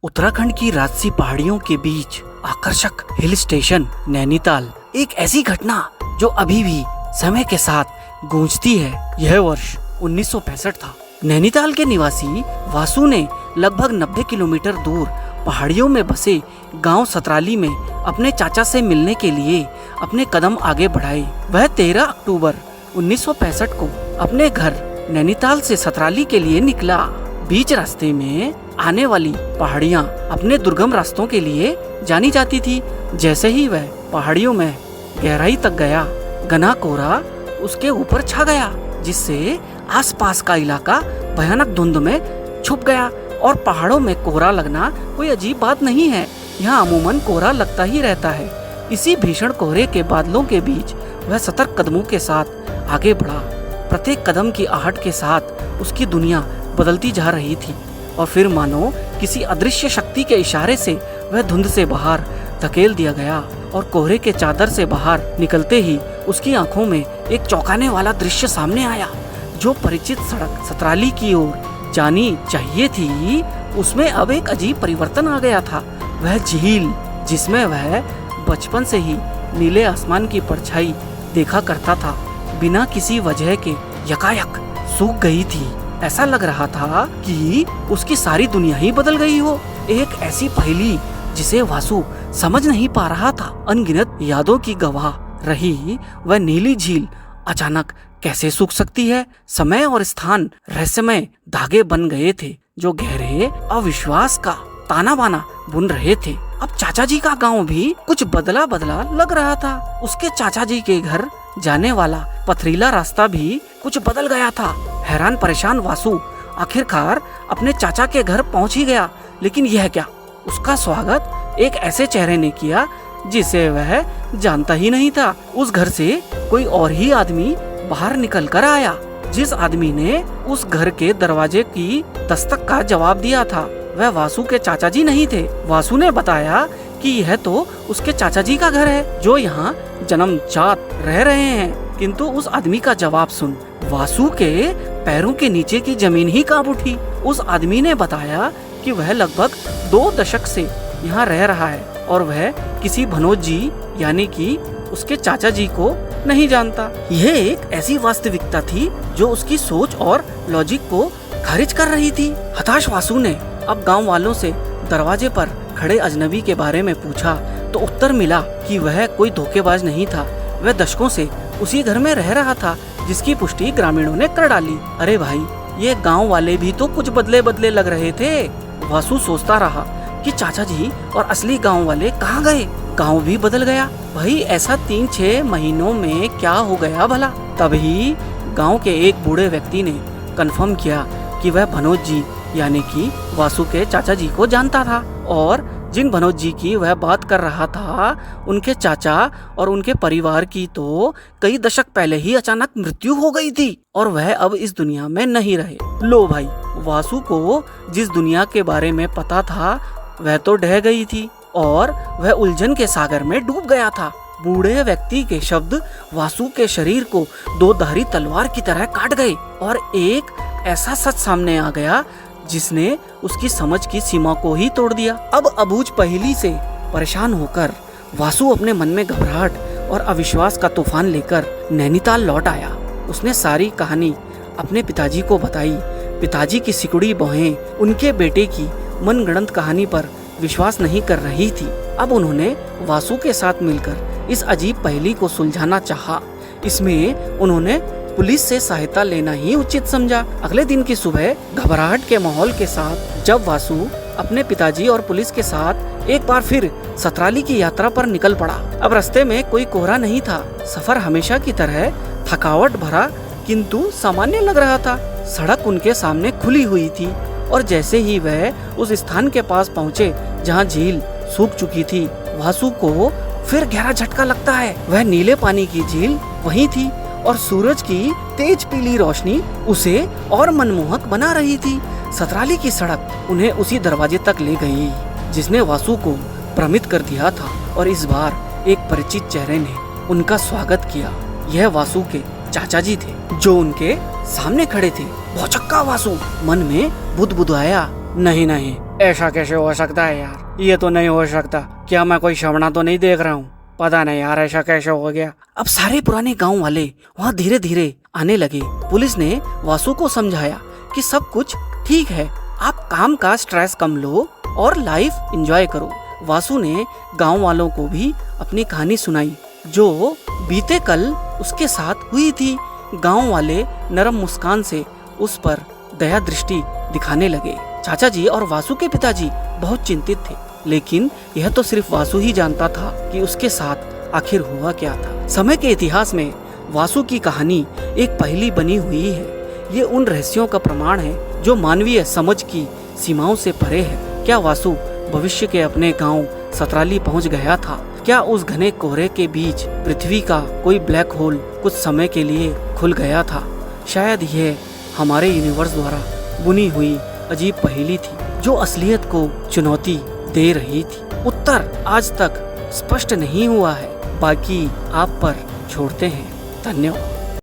उत्तराखंड की राजसी पहाड़ियों के बीच आकर्षक हिल स्टेशन नैनीताल एक ऐसी घटना जो अभी भी समय के साथ गूंजती है। यह वर्ष 1965 था। नैनीताल के निवासी वासु ने लगभग 90 किलोमीटर दूर पहाड़ियों में बसे गांव सतराली में अपने चाचा से मिलने के लिए अपने कदम आगे बढ़ाए। वह 13 अक्टूबर 1965 को अपने घर नैनीताल से सतराली के लिए निकला। बीच रास्ते में आने वाली पहाड़ियाँ अपने दुर्गम रास्तों के लिए जानी जाती थी। जैसे ही वह पहाड़ियों में गहराई तक गया, घना कोहरा उसके ऊपर छा गया, जिससे आसपास का इलाका भयानक धुंध में छुप गया। और पहाड़ों में कोहरा लगना कोई अजीब बात नहीं है, यहाँ अमूमन कोहरा लगता ही रहता है। इसी भीषण कोहरे के बादलों के बीच वह सतर्क कदमों के साथ आगे बढ़ा। प्रत्येक कदम की आहट के साथ उसकी दुनिया बदलती जा रही थी और फिर मानो किसी अदृश्य शक्ति के इशारे से वह धुंध से बाहर धकेल दिया गया और कोहरे के चादर से बाहर निकलते ही उसकी आंखों में एक चौंकाने वाला दृश्य सामने आया। जो परिचित सड़क सतराली की ओर जानी चाहिए थी, उसमें अब एक अजीब परिवर्तन आ गया था। वह झील जिसमें वह बचपन से ही नीले आसमान की परछाई देखा करता था, बिना किसी वजह के यकायक सूख गई थी। ऐसा लग रहा था कि उसकी सारी दुनिया ही बदल गई हो। एक ऐसी पहेली जिसे वासु समझ नहीं पा रहा था। अनगिनत यादों की गवाह रही वह नीली झील अचानक कैसे सूख सकती है? समय और स्थान रहस्यमय धागे बन गए थे जो गहरे अविश्वास का ताना बाना बुन रहे थे। अब चाचा जी का गांव भी कुछ बदला बदला लग रहा था। उसके चाचा जी के घर जाने वाला पथरीला रास्ता भी कुछ बदल गया था। हैरान परेशान वासु आखिरकार अपने चाचा के घर पहुंच ही गया। लेकिन यह क्या, उसका स्वागत एक ऐसे चेहरे ने किया जिसे वह जानता ही नहीं था। उस घर से कोई और ही आदमी बाहर निकल कर आया, जिस आदमी ने उस घर के दरवाजे की दस्तक का जवाब दिया था वह वासु के चाचा जी नहीं थे। वासु ने बताया कि यह तो उसके चाचा जी का घर है जो यहाँ जन्मजात रह रहे हैं। किंतु उस आदमी का जवाब सुन वासु के पैरों के नीचे की जमीन ही कांप उठी। उस आदमी ने बताया कि वह लगभग 2 दशक से यहाँ रह रहा है और वह किसी भनोज जी यानी कि उसके चाचा जी को नहीं जानता। यह एक ऐसी वास्तविकता थी जो उसकी सोच और लॉजिक को खारिज कर रही थी। हताश वासु ने अब गांव वालों से दरवाजे पर खड़े अजनबी के बारे में पूछा तो उत्तर मिला कि वह कोई धोखेबाज नहीं था। वह दशकों से उसी घर में रह रहा था, जिसकी पुष्टि ग्रामीणों ने कर डाली। अरे भाई, ये गांव वाले भी तो कुछ बदले बदले लग रहे थे। वासु सोचता रहा कि चाचा जी और असली गांव वाले कहाँ गए। गांव भी बदल गया। भाई, ऐसा 3-6 महीनों में क्या हो गया भला? तभी गांव के एक बूढ़े व्यक्ति ने कंफर्म किया कि वह भनोज जी यानी कि वासु के चाचा जी को जानता था और जिन भनोज जी की वह बात कर रहा था, उनके चाचा और उनके परिवार की तो कई दशक पहले ही अचानक मृत्यु हो गई थी और वह अब इस दुनिया में नहीं रहे। लो भाई, वासु को जिस दुनिया के बारे में पता था वह तो ढह गई थी और वह उलझन के सागर में डूब गया था। बूढ़े व्यक्ति के शब्द वासु के शरीर को 2 धारी तलवार की तरह काट गए और एक ऐसा सच सामने आ गया जिसने उसकी समझ की सीमा को ही तोड़ दिया। अब अबूझ पहेली से परेशान होकर वासु अपने मन में घबराहट और अविश्वास का तूफान लेकर नैनीताल लौट आया। उसने सारी कहानी अपने पिताजी को बताई। पिताजी की सिकुड़ी बहें उनके बेटे की मनगढ़ंत कहानी पर विश्वास नहीं कर रही थी। अब उन्होंने वासु के साथ मिलकर इस अजीब पहेली को सुलझाना चाहा। इसमें उन्होंने पुलिस से सहायता लेना ही उचित समझा। अगले दिन की सुबह घबराहट के माहौल के साथ जब वासु अपने पिताजी और पुलिस के साथ एक बार फिर सतराली की यात्रा पर निकल पड़ा। अब रास्ते में कोई कोहरा नहीं था। सफर हमेशा की तरह थकावट भरा किंतु सामान्य लग रहा था। सड़क उनके सामने खुली हुई थी और जैसे ही वह उस स्थान के पास पहुँचे जहाँ झील सूख चुकी थी, वासु को फिर गहरा झटका लगता है। वह नीले पानी की झील वहीं थी और सूरज की तेज पीली रोशनी उसे और मनमोहक बना रही थी। सतराली की सड़क उन्हें उसी दरवाजे तक ले गई जिसने वासु को भ्रमित कर दिया था और इस बार एक परिचित चेहरे ने उनका स्वागत किया। यह वासु के चाचा जी थे जो उनके सामने खड़े थे। भौचक्का वासु मन में बुदबुदाया नहीं नहीं, ऐसा कैसे हो सकता है यार, ये तो नहीं हो सकता। क्या मैं कोई सपना तो नहीं देख रहा हूँ? पता नहीं यार, ऐसा कैसे हो गया। अब सारे पुराने गांव वाले वहाँ धीरे धीरे आने लगे। पुलिस ने वासु को समझाया कि सब कुछ ठीक है, आप काम का स्ट्रेस कम लो और लाइफ एंजॉय करो। वासु ने गांव वालों को भी अपनी कहानी सुनाई जो बीते कल उसके साथ हुई थी। गांव वाले नरम मुस्कान से उस पर दया दृष्टि दिखाने लगे। चाचा जी और वासु के पिताजी बहुत चिंतित थे, लेकिन यह तो सिर्फ वासु ही जानता था कि उसके साथ आखिर हुआ क्या था। समय के इतिहास में वासु की कहानी एक पहेली बनी हुई है। ये उन रहस्यों का प्रमाण है जो मानवीय समझ की सीमाओं से परे है। क्या वासु भविष्य के अपने गांव सतराली पहुंच गया था? क्या उस घने कोहरे के बीच पृथ्वी का कोई ब्लैक होल कुछ समय के लिए खुल गया था? शायद यह हमारे यूनिवर्स द्वारा बुनी हुई अजीब पहेली थी जो असलियत को चुनौती दे रही थी। उत्तर आज तक स्पष्ट नहीं हुआ है, बाकी आप पर छोड़ते हैं। धन्यवाद।